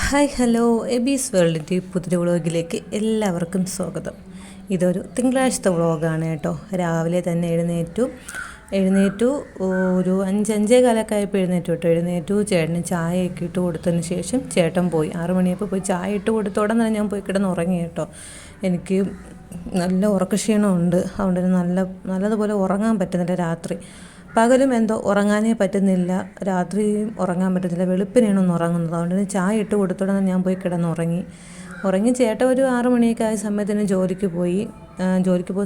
Hi hello എബീസ് വേൾഡിൻ്റെ പുതിയ വ്ളോഗിലേക്ക് എല്ലാവർക്കും സ്വാഗതം. ഇതൊരു തിങ്കളാഴ്ചത്തെ വ്ളോഗാണ് കേട്ടോ. രാവിലെ തന്നെ എഴുന്നേറ്റു ഒരു 5-5:15 ആയപ്പോൾ എഴുന്നേറ്റു ചേട്ടന് ചായയൊക്കെ ഇട്ട് കൊടുത്തതിന് ശേഷം ചേട്ടൻ പോയി. 6 മണിയപ്പോൾ പോയി ചായ ഇട്ട് കൊടുത്ത ഉടനെ തന്നെ ഞാൻ പോയി കിടന്ന് ഉറങ്ങി കേട്ടോ. എനിക്ക് നല്ല ഉറക്കക്ഷീണമുണ്ട്, അതുകൊണ്ട് നല്ലതുപോലെ ഉറങ്ങാൻ പറ്റുന്നില്ല. രാത്രി പകലും എന്തോ ഉറങ്ങാനേ പറ്റുന്നില്ല, രാത്രിയും ഉറങ്ങാൻ പറ്റുന്നില്ല. വെളുപ്പിനാണ് ഒന്ന് ഉറങ്ങുന്നത്. അതുകൊണ്ട് ചായ ഇട്ട് കൊടുത്തോടെ ഞാൻ പോയി ഉറങ്ങി ചേട്ടൻ ഒരു 6 മണിയൊക്കെ ആയ സമയത്തിന് ജോലിക്ക് പോയി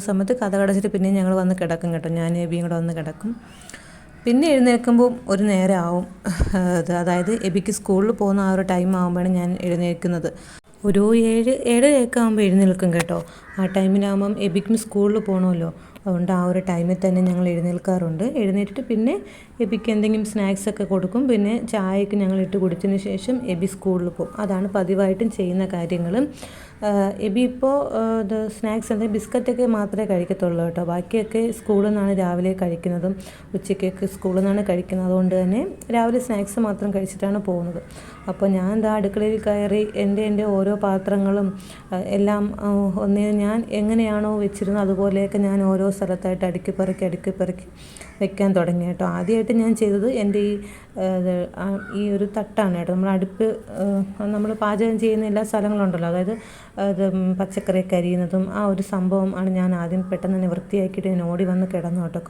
സമയത്ത് കഥ കടച്ചിട്ട് പിന്നെ ഞങ്ങൾ വന്ന് കിടക്കും കേട്ടോ. ഞാൻ എബിയും കൂടെ വന്ന് കിടക്കും. പിന്നെ എഴുന്നേൽക്കുമ്പോൾ ഒരു നേരം ആവും. അതായത് എബിക്ക് സ്കൂളിൽ പോകുന്ന ആ ഒരു ടൈം ആകുമ്പോഴാണ് ഞാൻ എഴുന്നേൽക്കുന്നത്. ഒരു 7-7:30 ആകുമ്പോൾ എഴുന്നേൽക്കും കേട്ടോ. ആ ടൈമിനാകുമ്പം എബിക്കും സ്കൂളിൽ പോകണമല്ലോ, അതുകൊണ്ട് ആ ഒരു ടൈമിൽ തന്നെ ഞങ്ങൾ എഴുന്നേൽക്കാറുണ്ട്. എഴുന്നേറ്റിട്ട് പിന്നെ എബിക്ക് എന്തെങ്കിലും സ്നാക്സൊക്കെ കൊടുക്കും. പിന്നെ ചായയൊക്കെ ഞങ്ങൾ ഇട്ട് കുടിച്ചതിന് ശേഷം എബി സ്കൂളിൽ പോകും. അതാണ് പതിവായിട്ടും ചെയ്യുന്ന കാര്യങ്ങൾ. എബി ഇപ്പോൾ സ്നാക്സ് എന്തെങ്കിലും ബിസ്ക്കറ്റൊക്കെ മാത്രമേ കഴിക്കത്തുള്ളൂ കേട്ടോ. ബാക്കിയൊക്കെ സ്കൂളിൽ നിന്നാണ് രാവിലെ കഴിക്കുന്നതും ഉച്ചയ്ക്കൊക്കെ സ്കൂളിൽ നിന്നാണ് കഴിക്കുന്നത്. അതുകൊണ്ട് തന്നെ രാവിലെ സ്നാക്സ് മാത്രം കഴിച്ചിട്ടാണ് പോകുന്നത്. അപ്പോൾ ഞാൻ അടുക്കളയിൽ കയറി എൻ്റെ ഓരോ പാത്രങ്ങളും എല്ലാം ഞാൻ എങ്ങനെയാണോ വെച്ചിരുന്നത് അതുപോലെയൊക്കെ ഞാൻ ഓരോ സ്ഥലത്തായിട്ട് അടുക്കി പെറുക്കി വെക്കാൻ തുടങ്ങി കേട്ടോ. ആദ്യമായിട്ട് ഞാൻ ചെയ്തത് എൻ്റെ ഈ ഒരു തട്ടാണ് കേട്ടോ. നമ്മൾ പാചകം ചെയ്യുന്ന എല്ലാ സ്ഥലങ്ങളുണ്ടല്ലോ, അതായത് പച്ചക്കറിയൊക്കെ അരിയുന്നതും ആ ഒരു സംഭവം ആണ് ഞാൻ ആദ്യം പെട്ടെന്ന് തന്നെ വൃത്തിയാക്കിയിട്ട് ഞാൻ ഓടി വന്ന് കിടന്നു കേട്ടോ.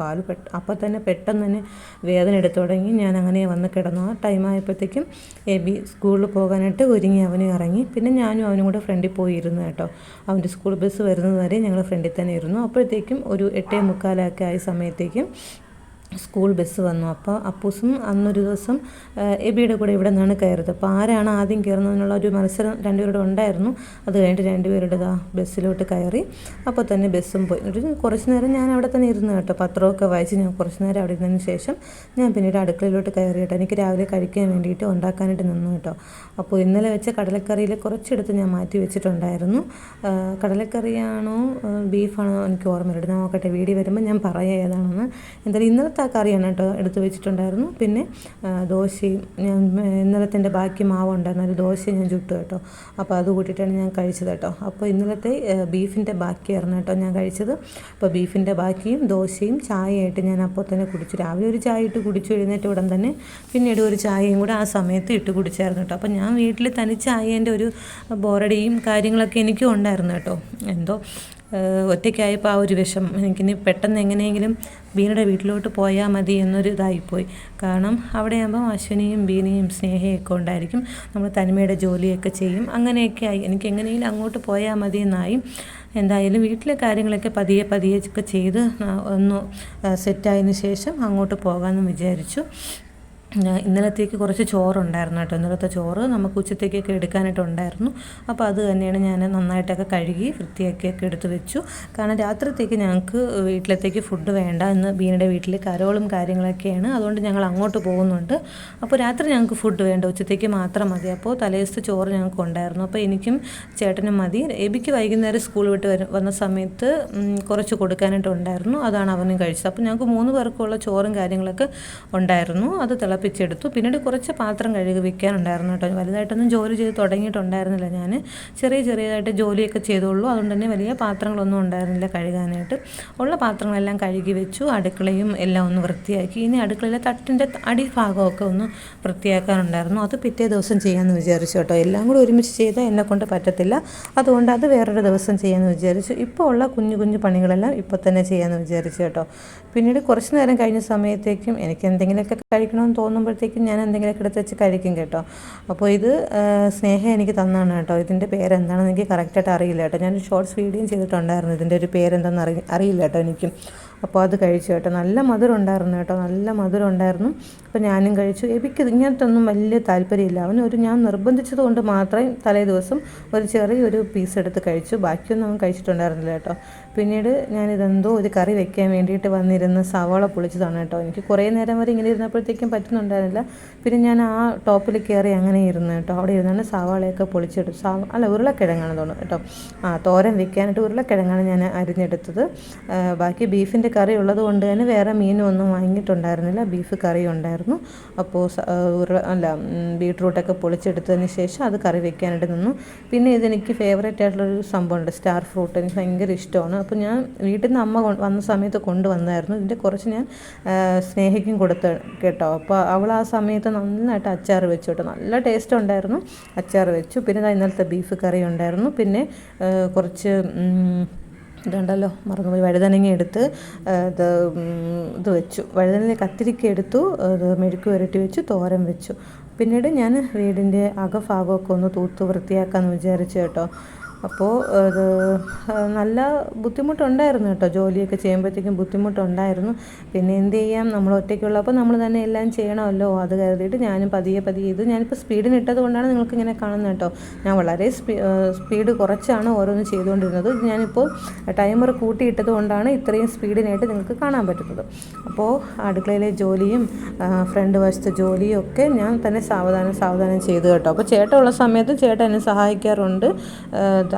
അപ്പോൾ തന്നെ പെട്ടെന്ന് തന്നെ വേദന എടുത്തു തുടങ്ങി. ഞാൻ അങ്ങനെ വന്ന് കിടന്നു. ആ ടൈം ആയപ്പോഴത്തേക്കും എബി സ്കൂളിൽ പോകാനായിട്ട് ഒരുങ്ങി അവനും ഇറങ്ങി. പിന്നെ ഞാനും അവനും കൂടെ ഫ്രണ്ടിൽ പോയി ഇരുന്നു കേട്ടോ. അവൻ്റെ സ്കൂൾ ബസ് വരുന്നത് വരെ ഞങ്ങൾ ഫ്രണ്ടിൽ തന്നെ ഇരുന്നു. അപ്പോഴത്തേക്കും ഒരു 8:45 ആയ സമയത്തേക്കും സ്കൂൾ ബസ് വന്നു. അപ്പോൾ അപ്പൂസും അന്നൊരു ദിവസം എബിയുടെ കൂടെ ഇവിടെ നിന്നാണ് കയറുന്നത്. അപ്പോൾ ആരാണ് ആദ്യം കയറുന്നതെന്നുള്ള ഒരു മത്സരം രണ്ടുപേരുടെ ഉണ്ടായിരുന്നു. അത് കഴിഞ്ഞിട്ട് രണ്ടുപേരുടെ ബസ്സിലോട്ട് കയറി. അപ്പോൾ തന്നെ ബസ്സും പോയി. കുറച്ച് നേരം ഞാൻ അവിടെ തന്നെ ഇരുന്നു കേട്ടോ. പത്രമൊക്കെ വായിച്ച് ഞാൻ കുറച്ച് നേരം അവിടെ ഇരുന്നതിന് ശേഷം ഞാൻ പിന്നീട് അടുക്കളയിലോട്ട് കയറി കേട്ടോ. എനിക്ക് രാവിലെ കഴിക്കാൻ വേണ്ടിയിട്ട് ഉണ്ടാക്കാനായിട്ട് നിന്നു കേട്ടോ. അപ്പോൾ ഇന്നലെ വെച്ച കടലക്കറിയിൽ കുറച്ചെടുത്ത് ഞാൻ മാറ്റി വെച്ചിട്ടുണ്ടായിരുന്നു. കടലക്കറിയാണോ ബീഫാണോ എനിക്ക് ഓർമ്മയില്ല. നോക്കട്ടെ, വീഡിയോ വരുമ്പോൾ ഞാൻ പറയാം ഏതാണെന്ന്. എന്തായാലും ഇന്നലത്തെ ആ കറിയാണ് കേട്ടോ എടുത്ത് വെച്ചിട്ടുണ്ടായിരുന്നു. പിന്നെ ദോശയും ഞാൻ ഇന്നലത്തെ ബാക്കി മാവുണ്ടായിരുന്നു, ഒരു ദോശ ഞാൻ ചുട്ടു കേട്ടോ. അപ്പോൾ അത് കൂട്ടിയിട്ടാണ് ഞാൻ കഴിച്ചത് കേട്ടോ. അപ്പോൾ ഇന്നലത്തെ ബീഫിൻ്റെ ബാക്കിയായിരുന്നു കേട്ടോ ഞാൻ കഴിച്ചത്. അപ്പോൾ ബീഫിൻ്റെ ബാക്കിയും ദോശയും ചായയായിട്ട് ഞാൻ അപ്പോൾ തന്നെ കുടിച്ചു. രാവിലെ ഒരു ചായ ഇട്ട് കുടിച്ചു, എഴുന്നേറ്റ് ഉടൻ തന്നെ പിന്നീട് ഒരു ചായയും കൂടെ ആ സമയത്ത് ഇട്ട് കുടിച്ചായിരുന്നു കേട്ടോ. അപ്പോൾ ഞാൻ വീട്ടിൽ തനിച്ചായതിൻ്റെ ഒരു ബോറടിയും കാര്യങ്ങളൊക്കെ എനിക്കും ഉണ്ടായിരുന്നു കേട്ടോ. എന്തോ ഒറ്റയ്ക്കായപ്പോൾ ആ ഒരു വിഷമം എനിക്കിനി പെട്ടെന്ന് എങ്ങനെയെങ്കിലും ബീനയുടെ വീട്ടിലോട്ട് പോയാൽ മതി എന്നൊരു ഇതായിപ്പോയി. കാരണം അവിടെയാകുമ്പം അശ്വിനിയും ബീനയും സ്നേഹയൊക്കെ ഉണ്ടായിരിക്കും, നമ്മൾ തനിമയുടെ ജോലിയൊക്കെ ചെയ്യും. അങ്ങനെയൊക്കെ ആയി എനിക്ക് എങ്ങനെയെങ്കിലും അങ്ങോട്ട് പോയാൽ മതി എന്നായി. എന്തായാലും വീട്ടിലെ കാര്യങ്ങളൊക്കെ പതിയെ ഒക്കെ ചെയ്ത് ഒന്ന് സെറ്റായതിന് ശേഷം അങ്ങോട്ട് പോകാമെന്ന് വിചാരിച്ചു. ഇന്നലത്തേക്ക് കുറച്ച് ചോറുണ്ടായിരുന്നു കേട്ടോ. ഇന്നലത്തെ ചോറ് നമുക്ക് ഉച്ചത്തേക്കൊക്കെ എടുക്കാനായിട്ടുണ്ടായിരുന്നു. അപ്പോൾ അത് തന്നെയാണ് ഞാൻ നന്നായിട്ടൊക്കെ കഴുകി വൃത്തിയാക്കിയൊക്കെ എടുത്ത് വെച്ചു. കാരണം രാത്രിത്തേക്ക് ഞങ്ങൾക്ക് വീട്ടിലത്തേക്ക് ഫുഡ് വേണ്ട. ഇന്ന് ബീനയുടെ വീട്ടിൽ കരോളും കാര്യങ്ങളൊക്കെയാണ്, അതുകൊണ്ട് ഞങ്ങൾ അങ്ങോട്ട് പോകുന്നുണ്ട്. അപ്പോൾ രാത്രി ഞങ്ങൾക്ക് ഫുഡ് വേണ്ട, ഉച്ചത്തേക്ക് മാത്രം മതി. അപ്പോൾ തലേദിവസത്തെ ചോറ് ഞങ്ങൾക്ക് ഉണ്ടായിരുന്നു. അപ്പോൾ എനിക്കും ചേട്ടനും മതി. എബിക്ക് വൈകുന്നേരം സ്കൂൾ വിട്ട് വന്ന സമയത്ത് കുറച്ച് കൊടുക്കാനായിട്ടുണ്ടായിരുന്നു, അതാണ് അവനും കഴിച്ചത്. അപ്പോൾ ഞങ്ങൾക്ക് 3 പേർക്കുള്ള ചോറും കാര്യങ്ങളൊക്കെ ഉണ്ടായിരുന്നു. അത് തിളപ്പിച്ചെടുത്തു. പിന്നീട് കുറച്ച് പാത്രം കഴുകി വെക്കാനുണ്ടായിരുന്നു കേട്ടോ. വലുതായിട്ടൊന്നും ജോലി ചെയ്ത് തുടങ്ങിയിട്ടുണ്ടായിരുന്നില്ല. ഞാൻ ചെറിയതായിട്ട് ജോലിയൊക്കെ ചെയ്തോളൂ. അതുകൊണ്ട് തന്നെ വലിയ പാത്രങ്ങളൊന്നും ഉണ്ടായിരുന്നില്ല കഴുകാനായിട്ട്. ഉള്ള പാത്രങ്ങളെല്ലാം കഴുകി വെച്ചു. അടുക്കളയും എല്ലാം ഒന്ന് വൃത്തിയാക്കി. ഇനി അടുക്കളയിലെ തട്ടിൻ്റെ അടിഭാഗമൊക്കെ ഒന്ന് വൃത്തിയാക്കാനുണ്ടായിരുന്നു. അത് പിറ്റേ ദിവസം ചെയ്യാമെന്ന് വിചാരിച്ചു കേട്ടോ. എല്ലാം കൂടി ഒരുമിച്ച് ചെയ്താൽ എന്നെക്കൊണ്ട് പറ്റത്തില്ല, അതുകൊണ്ട് അത് വേറൊരു ദിവസം ചെയ്യാമെന്ന് വിചാരിച്ചു. ഇപ്പോൾ ഉള്ള കുഞ്ഞു പണികളെല്ലാം ഇപ്പോൾ തന്നെ ചെയ്യാമെന്ന് വിചാരിച്ചു കേട്ടോ. പിന്നീട് കുറച്ച് നേരം കഴിഞ്ഞ സമയത്തേക്കും എനിക്ക് എന്തെങ്കിലുമൊക്കെ കഴിക്കണമെന്ന് തോന്നുമ്പോഴത്തേക്കും ഞാൻ എന്തെങ്കിലുമൊക്കെ എടുത്ത് വെച്ച് കഴിക്കും കേട്ടോ. അപ്പോൾ ഇത് സ്നേഹ എനിക്ക് തന്നാണ് കേട്ടോ. ഇതിൻ്റെ പേരെന്താണെന്ന് എനിക്ക് കറക്റ്റായിട്ട് അറിയില്ല കേട്ടോ. ഞാനൊരു ഷോർട്സ് വീഡിയോ ചെയ്തിട്ടുണ്ടായിരുന്നു, ഇതിൻ്റെ ഒരു പേരെന്താണെന്ന് അറിയില്ല കേട്ടോ എനിക്കും. അപ്പോൾ അത് കഴിച്ചു കേട്ടോ. നല്ല മധുരം ഉണ്ടായിരുന്നു കേട്ടോ, നല്ല മധുരം ഉണ്ടായിരുന്നു. അപ്പോൾ ഞാനും കഴിച്ചു. എബിക്ക് ഇങ്ങനത്തെ ഒന്നും വലിയ താല്പര്യമില്ല. ഞാൻ നിർബന്ധിച്ചത് കൊണ്ട് മാത്രമേ തലേ ദിവസം ഒരു ചെറിയൊരു പീസ് എടുത്ത് കഴിച്ചു. ബാക്കിയൊന്നും അവൻ കഴിച്ചിട്ടുണ്ടായിരുന്നില്ല കേട്ടോ. പിന്നീട് ഞാനിതെന്തോ ഒരു കറി വെക്കാൻ വേണ്ടിയിട്ട് വന്നിരുന്ന സവാള പൊളിച്ചതാണ് കേട്ടോ. എനിക്ക് കുറേ നേരം വരെ ഇങ്ങനെ ഇരുന്നപ്പോഴത്തേക്കും പറ്റുന്നുണ്ടായിരുന്നില്ല. പിന്നെ ഞാൻ ആ ടോപ്പിൽ കയറി അങ്ങനെ ഇരുന്നു കേട്ടോ. അവിടെ ഇരുന്നാണ് സവാളയൊക്കെ പൊളിച്ചെടുത്തു. ഉരുളക്കിഴങ്ങാണ് തോന്നുന്നു കേട്ടോ. തോരൻ വെക്കാനായിട്ട് ഉരുളക്കിഴങ്ങാണ് ഞാൻ അരിഞ്ഞെടുത്തത്. ബാക്കി ബീഫിൻ്റെ ബീഫിൻ്റെ കറി ഉള്ളത് കൊണ്ട് തന്നെ വേറെ മീനൊന്നും വാങ്ങിയിട്ടുണ്ടായിരുന്നില്ല. ബീഫ് കറി ഉണ്ടായിരുന്നു. അപ്പോൾ ബീട്രൂട്ടൊക്കെ പൊളിച്ചെടുത്തതിന് ശേഷം അത് കറി വെക്കാനായിട്ട് നിന്നു. പിന്നെ ഇതെനിക്ക് ഫേവറേറ്റ് ആയിട്ടുള്ളൊരു സംഭവമുണ്ട്, സ്റ്റാർ ഫ്രൂട്ട്. എനിക്ക് ഭയങ്കര ഇഷ്ടമാണ്. അപ്പോൾ ഞാൻ വീട്ടിൽ നിന്ന് അമ്മ വന്ന സമയത്ത് കൊണ്ടുവന്നായിരുന്നു. ഇതിൻ്റെ കുറച്ച് ഞാൻ സ്നേഹിക്കും കൊടുത്ത് കേട്ടോ. അപ്പോൾ അവൾ ആ സമയത്ത് നന്നായിട്ട് അച്ചാർ വെച്ചു കേട്ടോ. നല്ല ടേസ്റ്റ് ഉണ്ടായിരുന്നു. അച്ചാർ വെച്ചു. പിന്നെ ഇന്നലത്തെ ബീഫ് കറി ഉണ്ടായിരുന്നു. പിന്നെ കുറച്ച് ഇതുണ്ടല്ലോ, മറന്നുപോയി, വഴുതനങ്ങ എടുത്ത് ഇത് വെച്ചു. വഴുതനങ്ങ കത്തിരിക്ക എടുത്തു, അത് മെഴുക്ക് പുരട്ടി വെച്ചു, തോരൻ വെച്ചു. പിന്നീട് ഞാൻ വീടിൻ്റെ അകഭാഗമൊക്കെ ഒന്ന് തൂത്ത് വൃത്തിയാക്കാമെന്ന് വിചാരിച്ചു കേട്ടോ. അപ്പോൾ അത് നല്ല ബുദ്ധിമുട്ടുണ്ടായിരുന്നു കേട്ടോ. ജോലിയൊക്കെ ചെയ്യുമ്പോഴത്തേക്കും ബുദ്ധിമുട്ടുണ്ടായിരുന്നു. പിന്നെ എന്ത് ചെയ്യാം, നമ്മൾ ഒറ്റയ്ക്കുള്ളപ്പോൾ നമ്മൾ തന്നെ എല്ലാം ചെയ്യണമല്ലോ. അത് കരുതിയിട്ട് ഞാനും പതിയെ ഇത് ഞാനിപ്പോൾ സ്പീഡിന് ഇട്ടത് കൊണ്ടാണ് നിങ്ങൾക്ക് ഇങ്ങനെ കാണുന്നത് കേട്ടോ. ഞാൻ വളരെ സ്പീഡ് കുറച്ചാണ് ഓരോന്ന് ചെയ്തുകൊണ്ടിരുന്നത്. ഞാനിപ്പോൾ ടൈമർ കൂട്ടിയിട്ടത് കൊണ്ടാണ് ഇത്രയും സ്പീഡിനായിട്ട് നിങ്ങൾക്ക് കാണാൻ പറ്റുന്നത്. അപ്പോൾ അടുക്കളയിലെ ജോലിയും ഫ്രണ്ട് വശത്തെ ജോലിയും ഒക്കെ ഞാൻ തന്നെ സാവധാനം ചെയ്തു കേട്ടോ. അപ്പോൾ ചേട്ടൻ ഉള്ള സമയത്ത് ചേട്ടൻ എന്നെ സഹായിക്കാറുണ്ട്.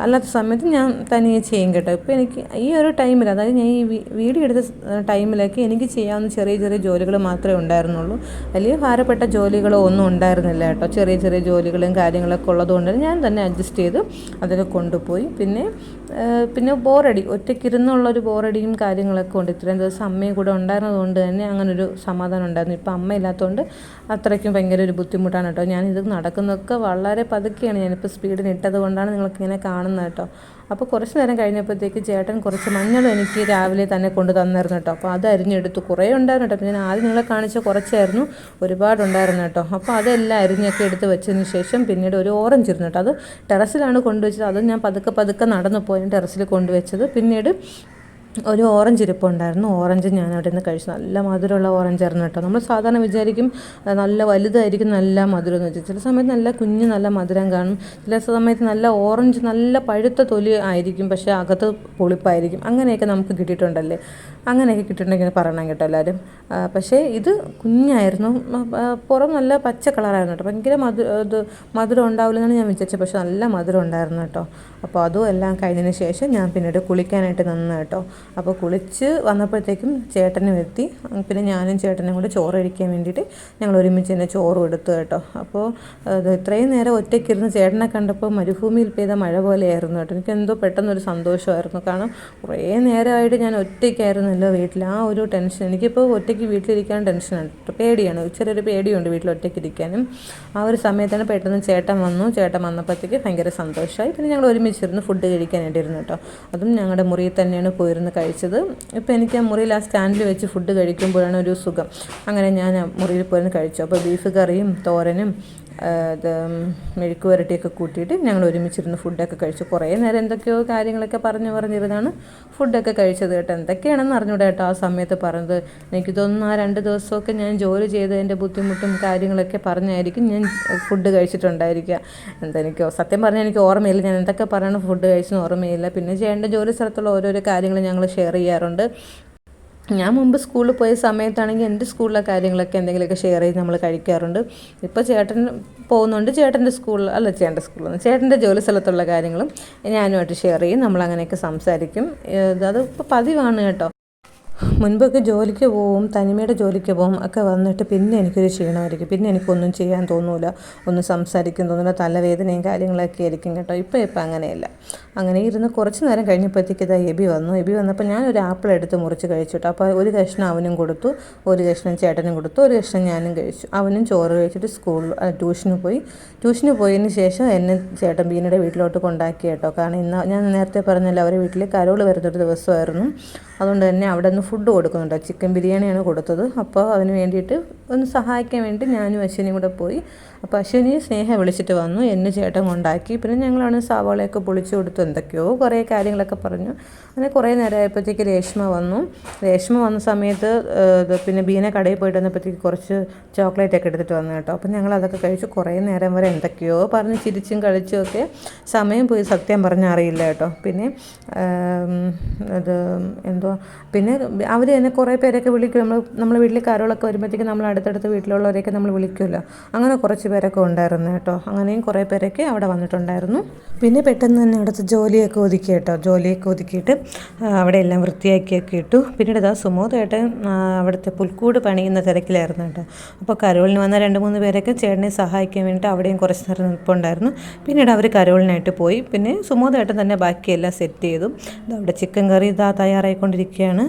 അല്ലാത്ത സമയത്ത് ഞാൻ തനിയെ ചെയ്യും കേട്ടോ. ഇപ്പോൾ എനിക്ക് ഈ ഒരു ടൈമിൽ, അതായത് ഞാൻ ഈ വീഡിയോ എടുത്ത ടൈമിലൊക്കെ എനിക്ക് ചെയ്യാവുന്ന ചെറിയ ചെറിയ ജോലികൾ മാത്രമേ ഉണ്ടായിരുന്നുള്ളൂ. വലിയ ഭാരപ്പെട്ട ജോലികളോ ഒന്നും ഉണ്ടായിരുന്നില്ല കേട്ടോ. ചെറിയ ചെറിയ ജോലികളും കാര്യങ്ങളൊക്കെ ഉള്ളതുകൊണ്ട് ഞാൻ തന്നെ അഡ്ജസ്റ്റ് ചെയ്ത് അതൊക്കെ കൊണ്ടുപോയി. പിന്നെ ബോറടി, ഒറ്റയ്ക്കിരുന്നുള്ളൊരു ബോറടിയും കാര്യങ്ങളൊക്കെ ഉണ്ട്. ഇത്രയും ദിവസം അമ്മയും കൂടെ ഉണ്ടായിരുന്നതുകൊണ്ട് തന്നെ അങ്ങനൊരു സമാധാനം ഉണ്ടായിരുന്നു. ഇപ്പം അമ്മ ഇല്ലാത്തതുകൊണ്ട് അത്രയ്ക്കും ഭയങ്കര ഒരു ബുദ്ധിമുട്ടാണ് കേട്ടോ. ഞാനിത് നടക്കുന്നതൊക്കെ വളരെ പതുക്കെയാണ്. ഞാനിപ്പോൾ സ്പീഡിന് ഇട്ടത് കൊണ്ടാണ് നിങ്ങൾക്കിങ്ങനെ കാണുന്നത് കേട്ടോ. അപ്പോൾ കുറച്ച് നേരം കഴിഞ്ഞപ്പോഴത്തേക്ക് ചേട്ടൻ കുറച്ച് മഞ്ഞൾ എനിക്ക് രാവിലെ തന്നെ കൊണ്ട് തന്നിരുന്നു കേട്ടോ. അപ്പോൾ അത് അരിഞ്ഞെടുത്തു. കുറേ ഉണ്ടായിരുന്നു കേട്ടോ. അപ്പോൾ ഞാൻ ആദ്യം നിങ്ങളെ കാണിച്ച കുറച്ചായിരുന്നു, ഒരുപാടുണ്ടായിരുന്നു കേട്ടോ. അപ്പോൾ അതെല്ലാം അരിഞ്ഞൊക്കെ എടുത്ത് വെച്ചതിന് ശേഷം പിന്നീട് ഒരു ഓറഞ്ച് ഇരുന്നു കേട്ടോ. അത് ടെറസിലാണ് കൊണ്ടുവച്ചത്. അത് ഞാൻ പതുക്കെ നടന്നു പോയി ടെറസിൽ കൊണ്ടുവച്ചത്. പിന്നീട് ഒരു ഓറഞ്ച് ഇരിപ്പുണ്ടായിരുന്നു. ഓറഞ്ച് ഞാൻ അവിടെ നിന്ന് കഴിച്ചു. നല്ല മധുരമുള്ള ഓറഞ്ചായിരുന്നു കേട്ടോ. നമ്മൾ സാധാരണ വിചാരിക്കും നല്ല വലുതായിരിക്കും നല്ല മധുരം എന്ന് വെച്ചാൽ. ചില സമയത്ത് നല്ല കുഞ്ഞ് നല്ല മധുരം കാണും. ചില സമയത്ത് നല്ല ഓറഞ്ച് നല്ല പഴുത്ത തൊലി ആയിരിക്കും, പക്ഷേ അകത്ത് പുളിപ്പായിരിക്കും. അങ്ങനെയൊക്കെ നമുക്ക് കിട്ടിയിട്ടുണ്ടല്ലേ. അങ്ങനെയൊക്കെ കിട്ടിയിട്ടുണ്ടെങ്കിൽ പറയണം കേട്ടോ എല്ലാവരും. പക്ഷേ ഇത് കുഞ്ഞായിരുന്നു, പുറം നല്ല പച്ച കളറായിരുന്നു കേട്ടോ. ഭയങ്കര മധുരം ഉണ്ടാവില്ലെന്നാണ് ഞാൻ വിചാരിച്ചത്, പക്ഷേ നല്ല മധുരം ഉണ്ടായിരുന്നു കേട്ടോ. അപ്പോൾ അതും എല്ലാം കഴിഞ്ഞതിന് ശേഷം ഞാൻ പിന്നീട് കുളിക്കാനായിട്ട് നിന്ന് കേട്ടോ. അപ്പോൾ കുളിച്ച് വന്നപ്പോഴത്തേക്കും ചേട്ടനും എത്തി. പിന്നെ ഞാനും ചേട്ടനും കൂടെ ചോറ് കഴിക്കാൻ വേണ്ടിയിട്ട് ഞങ്ങൾ ഒരുമിച്ച് തന്നെ ചോറും എടുത്തു കേട്ടോ. അപ്പോൾ ഇത്രയും നേരം ഒറ്റയ്ക്കിരുന്ന് ചേട്ടനെ കണ്ടപ്പോൾ മരുഭൂമിയിൽ പെയ്ത മഴ പോലെയായിരുന്നു കേട്ടോ. എനിക്കെന്തോ പെട്ടെന്നൊരു സന്തോഷമായിരുന്നു. കാരണം കുറേ നേരമായിട്ട് ഞാൻ ഒറ്റയ്ക്കായിരുന്നല്ലോ വീട്ടിൽ. ആ ഒരു ടെൻഷൻ, എനിക്കിപ്പോൾ ഒറ്റയ്ക്ക് വീട്ടിലിരിക്കാൻ ടെൻഷനാണ് കേട്ടോ. പേടിയാണ്, ചെറിയൊരു പേടിയുണ്ട് വീട്ടിൽ ഒറ്റയ്ക്കിരിക്കാനും. ആ ഒരു സമയത്താണ് പെട്ടെന്ന് ചേട്ടൻ വന്നു. ചേട്ടൻ വന്നപ്പോഴത്തേക്ക് ഭയങ്കര സന്തോഷമായി. പിന്നെ ഞങ്ങൾ ഒരുമിച്ചിരുന്ന് ഫുഡ് കഴിക്കാനായിട്ടിരുന്നു കേട്ടോ. അതും ഞങ്ങളുടെ മുറിയിൽ തന്നെയാണ് പോയിരുന്ന് കഴിച്ചത്. ഇപ്പോൾ എനിക്ക് ആ മുറിയിൽ ആ സ്റ്റാൻഡിൽ വെച്ച് ഫുഡ് കഴിക്കുമ്പോഴാണ് ഒരു സുഖം. അങ്ങനെ ഞാൻ ആ മുറിയിൽ പോയിരുന്ന് കഴിച്ചു. അപ്പോൾ ബീഫ് കറിയും തോരനും മെഴുക്ക് പുരട്ടിയൊക്കെ കൂട്ടിയിട്ട് ഞങ്ങൾ ഒരുമിച്ചിരുന്ന് ഫുഡൊക്കെ കഴിച്ചു. കുറേ നേരം എന്തൊക്കെയോ കാര്യങ്ങളൊക്കെ പറഞ്ഞിരുന്നാണ് ഫുഡൊക്കെ കഴിച്ചത് കേട്ടോ. എന്തൊക്കെയാണെന്ന് അറിഞ്ഞൂടെ കേട്ടോ ആ സമയത്ത് പറഞ്ഞത്. എനിക്ക് തോന്നുന്നു ആ 2 ദിവസമൊക്കെ ഞാൻ ജോലി ചെയ്തതിൻ്റെ ബുദ്ധിമുട്ടും കാര്യങ്ങളൊക്കെ പറഞ്ഞായിരിക്കും ഞാൻ ഫുഡ് കഴിച്ചിട്ടുണ്ടായിരിക്കുക. എന്തെനിക്കോ സത്യം പറഞ്ഞാൽ എനിക്ക് ഓർമ്മയില്ല ഞാൻ എന്തൊക്കെ പറയണം ഫുഡ് കഴിച്ചെന്ന് ഓർമ്മയില്ല. പിന്നെ ചെയ്യേണ്ട ജോലി സ്ഥലത്തുള്ള ഓരോരോ കാര്യങ്ങൾ ഞങ്ങൾ ഷെയർ ചെയ്യാറുണ്ട്. ഞാൻ മുമ്പ് സ്കൂളിൽ പോയ സമയത്താണെങ്കിൽ എൻ്റെ സ്കൂളിലെ കാര്യങ്ങളൊക്കെ എന്തെങ്കിലുമൊക്കെ ഷെയർ ചെയ്ത് നമ്മൾ കഴിക്കാറുണ്ട്. ഇപ്പോൾ ചേട്ടൻ പോകുന്നുണ്ട്, ചേട്ടൻ്റെ ജോലി സ്ഥലത്തുള്ള കാര്യങ്ങളും ഞാനുമായിട്ട് ഷെയർ ചെയ്യും. നമ്മളങ്ങനെയൊക്കെ സംസാരിക്കും. അത് ഇപ്പോൾ പതിവാണ് കേട്ടോ. മുൻപൊക്കെ ജോലിക്ക് പോവും, തനിമയുടെ ജോലിക്ക് പോവും ഒക്കെ വന്നിട്ട് പിന്നെ എനിക്കൊരു ക്ഷീണമായിരിക്കും. പിന്നെ എനിക്കൊന്നും ചെയ്യാൻ തോന്നില്ല, ഒന്നും സംസാരിക്കാൻ തോന്നില്ല, തലവേദനയും കാര്യങ്ങളൊക്കെ ആയിരിക്കും കേട്ടോ. ഇപ്പം അങ്ങനെയല്ല. അങ്ങനെ ഇരുന്ന് കുറച്ച് നേരം കഴിഞ്ഞപ്പോഴത്തേക്ക് എബി വന്നപ്പോൾ ഞാനൊരു ആപ്പിൾ എടുത്ത് മുറിച്ച് കഴിച്ചു കേട്ടോ. അപ്പോൾ ഒരു കഷ്ണം അവനും കൊടുത്തു, ഒരു കഷ്ണം ചേട്ടനും കൊടുത്തു, ഒരു കഷ്ണം ഞാനും കഴിച്ചു. അവനും ചോറ് കഴിച്ചിട്ട് ട്യൂഷന് പോയതിന് ശേഷം എന്നെ ചേട്ടൻ ബീനയുടെ വീട്ടിലോട്ട് കൊണ്ടാക്കി കേട്ടോ. കാരണം ഇന്ന് ഞാൻ നേരത്തെ പറഞ്ഞല്ലോ അവരുടെ വീട്ടിൽ കരോൾ വരുന്നൊരു ദിവസമായിരുന്നു. അതുകൊണ്ട് തന്നെ അവിടെ നിന്ന് ഫുഡ് കൊടുക്കുന്നുണ്ട്. ചിക്കൻ ബിരിയാണിയാണ് കൊടുത്തത്. അപ്പോൾ അതിന് വേണ്ടിയിട്ട് ഒന്ന് സഹായിക്കാൻ വേണ്ടി ഞാനും അശ്വിനിയും കൂടെ പോയി. അപ്പോൾ അശ്വിനി സ്നേഹ വിളിച്ചിട്ട് വന്നു, എന്നെ ചേട്ടൻ കൊണ്ടാക്കി. പിന്നെ ഞങ്ങളാണ് സവാളയൊക്കെ പൊളിച്ചു കൊടുത്തു, എന്തൊക്കെയോ കുറേ കാര്യങ്ങളൊക്കെ പറഞ്ഞു. അങ്ങനെ കുറേ നേരമായപ്പോഴത്തേക്ക് രേഷ്മ വന്ന സമയത്ത് പിന്നെ ബീന കടയിൽ പോയിട്ട് വന്നപ്പോഴത്തേക്ക് കുറച്ച് ചോക്ലേറ്റൊക്കെ എടുത്തിട്ട് വന്നു കേട്ടോ. അപ്പം ഞങ്ങൾ അതൊക്കെ കഴിച്ചു. കുറേ നേരം വരെ എന്തൊക്കെയോ പറഞ്ഞ് ചിരിച്ചും കളിച്ചും ഒക്കെ സമയം പോയി സത്യം പറഞ്ഞാൽ അറിയില്ല കേട്ടോ. പിന്നെ അത് എന്തോ അപ്പോൾ പിന്നെ അവർ തന്നെ കുറേ പേരൊക്കെ വിളിക്കും. നമ്മൾ വീട്ടിൽ കരോളൊക്കെ വരുമ്പോഴത്തേക്കും നമ്മൾ അടുത്തടുത്ത് വീട്ടിലുള്ളവരെയൊക്കെ നമ്മൾ വിളിക്കുമല്ലോ. അങ്ങനെ കുറച്ച് പേരൊക്കെ ഉണ്ടായിരുന്നു കേട്ടോ. അങ്ങനെയും കുറേ പേരൊക്കെ അവിടെ വന്നിട്ടുണ്ടായിരുന്നു. പിന്നെ പെട്ടെന്ന് തന്നെ അവിടുത്തെ ജോലിയൊക്കെ ഒതുക്കി കേട്ടോ. ജോലിയൊക്കെ ഒതുക്കിയിട്ട് അവിടെ എല്ലാം വൃത്തിയാക്കിയൊക്കെ ഇട്ടു. പിന്നീട് ഇതാ സുമോദേട്ടൻ അവിടുത്തെ പുൽക്കൂട് പണിയുന്ന തിരക്കിലായിരുന്നു കേട്ടോ. അപ്പോൾ കരോളിന് വന്ന 2-3 പേരൊക്കെ ചേട്ടനെ സഹായിക്കാൻ വേണ്ടിയിട്ട് അവിടെയും കുറച്ച് നേരം നിൽപ്പുണ്ടായിരുന്നു. പിന്നീട് അവർ കരോളിനായിട്ട് പോയി. പിന്നെ സുമോദേട്ടൻ തന്നെ ബാക്കിയെല്ലാം സെറ്റ് ചെയ്തു. അവിടെ ചിക്കൻ കറി തയ്യാറായിക്കൊണ്ടിരിക്കുകയാണ്.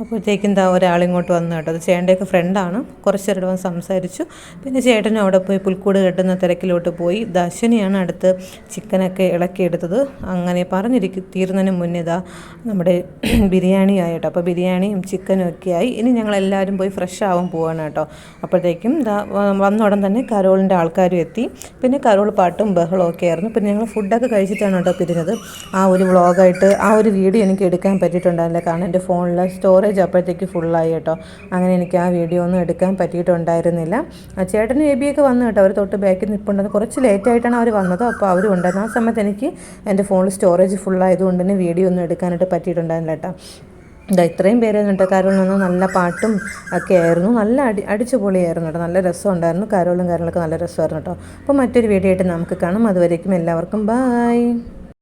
അപ്പോഴത്തേക്കും ഒരാളിങ്ങോട്ട് വന്നു കേട്ടോ. അത് ചേട്ടൻ്റെയൊക്കെ ഫ്രണ്ടാണ്. കുറച്ച് നേരം വന്ന് സംസാരിച്ചു. പിന്നെ ചേട്ടനും അവിടെ പോയി പുൽക്കൂട് കെട്ടുന്ന തിരക്കിലോട്ട് പോയി. അശ്വിനിയാണ് അടുത്ത് ചിക്കനൊക്കെ ഇളക്കിയെടുത്തത്. അങ്ങനെ തീരുന്നതിന് മുന്നേ നമ്മുടെ ബിരിയാണി ആയി കേട്ടോ. അപ്പോൾ ബിരിയാണിയും ചിക്കനും ഒക്കെ ആയി. ഇനി ഞങ്ങളെല്ലാവരും പോയി ഫ്രഷ് ആവാൻ പോവാണ് കേട്ടോ. അപ്പോഴത്തേക്കും വന്ന ഉടൻ തന്നെ കരോളിൻ്റെ ആൾക്കാരും എത്തി. പിന്നെ കരോൾ പാട്ടും ബഹളവും ഒക്കെ ആയിരുന്നു. പിന്നെ ഞങ്ങൾ ഫുഡൊക്കെ കഴിച്ചിട്ടാണ് കേട്ടോ പിരിഞ്ഞത്. ആ ഒരു വ്ളോഗായിട്ട് ആ ഒരു വീഡിയോ എനിക്ക് എടുക്കാൻ പറ്റിയിട്ടുണ്ടായിരുന്നില്ല. കാരണം എൻ്റെ ഫോണിലെ സ്റ്റോറേജ് അപ്പോഴത്തേക്ക് ഫുള്ളായി കേട്ടോ. അങ്ങനെ എനിക്ക് ആ വീഡിയോ ഒന്നും എടുക്കാൻ പറ്റിയിട്ടുണ്ടായിരുന്നില്ല. ചേട്ടനും എബിയൊക്കെ വന്നു കേട്ടോ. അവർ തൊട്ട് ബാക്കിൽ നിൽപ്പുണ്ടായിരുന്നു. കുറച്ച് ലേറ്റായിട്ടാണ് അവർ വന്നത്. അപ്പോൾ അവരും ഉണ്ടായിരുന്നു. ആ സമയത്ത് എനിക്ക് എൻ്റെ ഫോണിൽ സ്റ്റോറേജ് ഫുള്ളായതുകൊണ്ട് തന്നെ വീഡിയോ ഒന്നും എടുക്കാനായിട്ട് പറ്റിയിട്ടുണ്ടായിരുന്നില്ല കേട്ടോ. ഇത്രയും പേര് കേട്ടോ. കരോളിൽ നിന്ന് നല്ല പാട്ടും ഒക്കെ ആയിരുന്നു. നല്ല അടിച്ചുപൊളിയായിരുന്നു കേട്ടോ. നല്ല രസമുണ്ടായിരുന്നു. കരോളൊക്കെ നല്ല രസമായിരുന്നു കേട്ടോ. അപ്പോൾ മറ്റൊരു വീഡിയോ ആയിട്ട് നമുക്ക് കാണാം. അതുവരേക്കും എല്ലാവർക്കും ബായ്.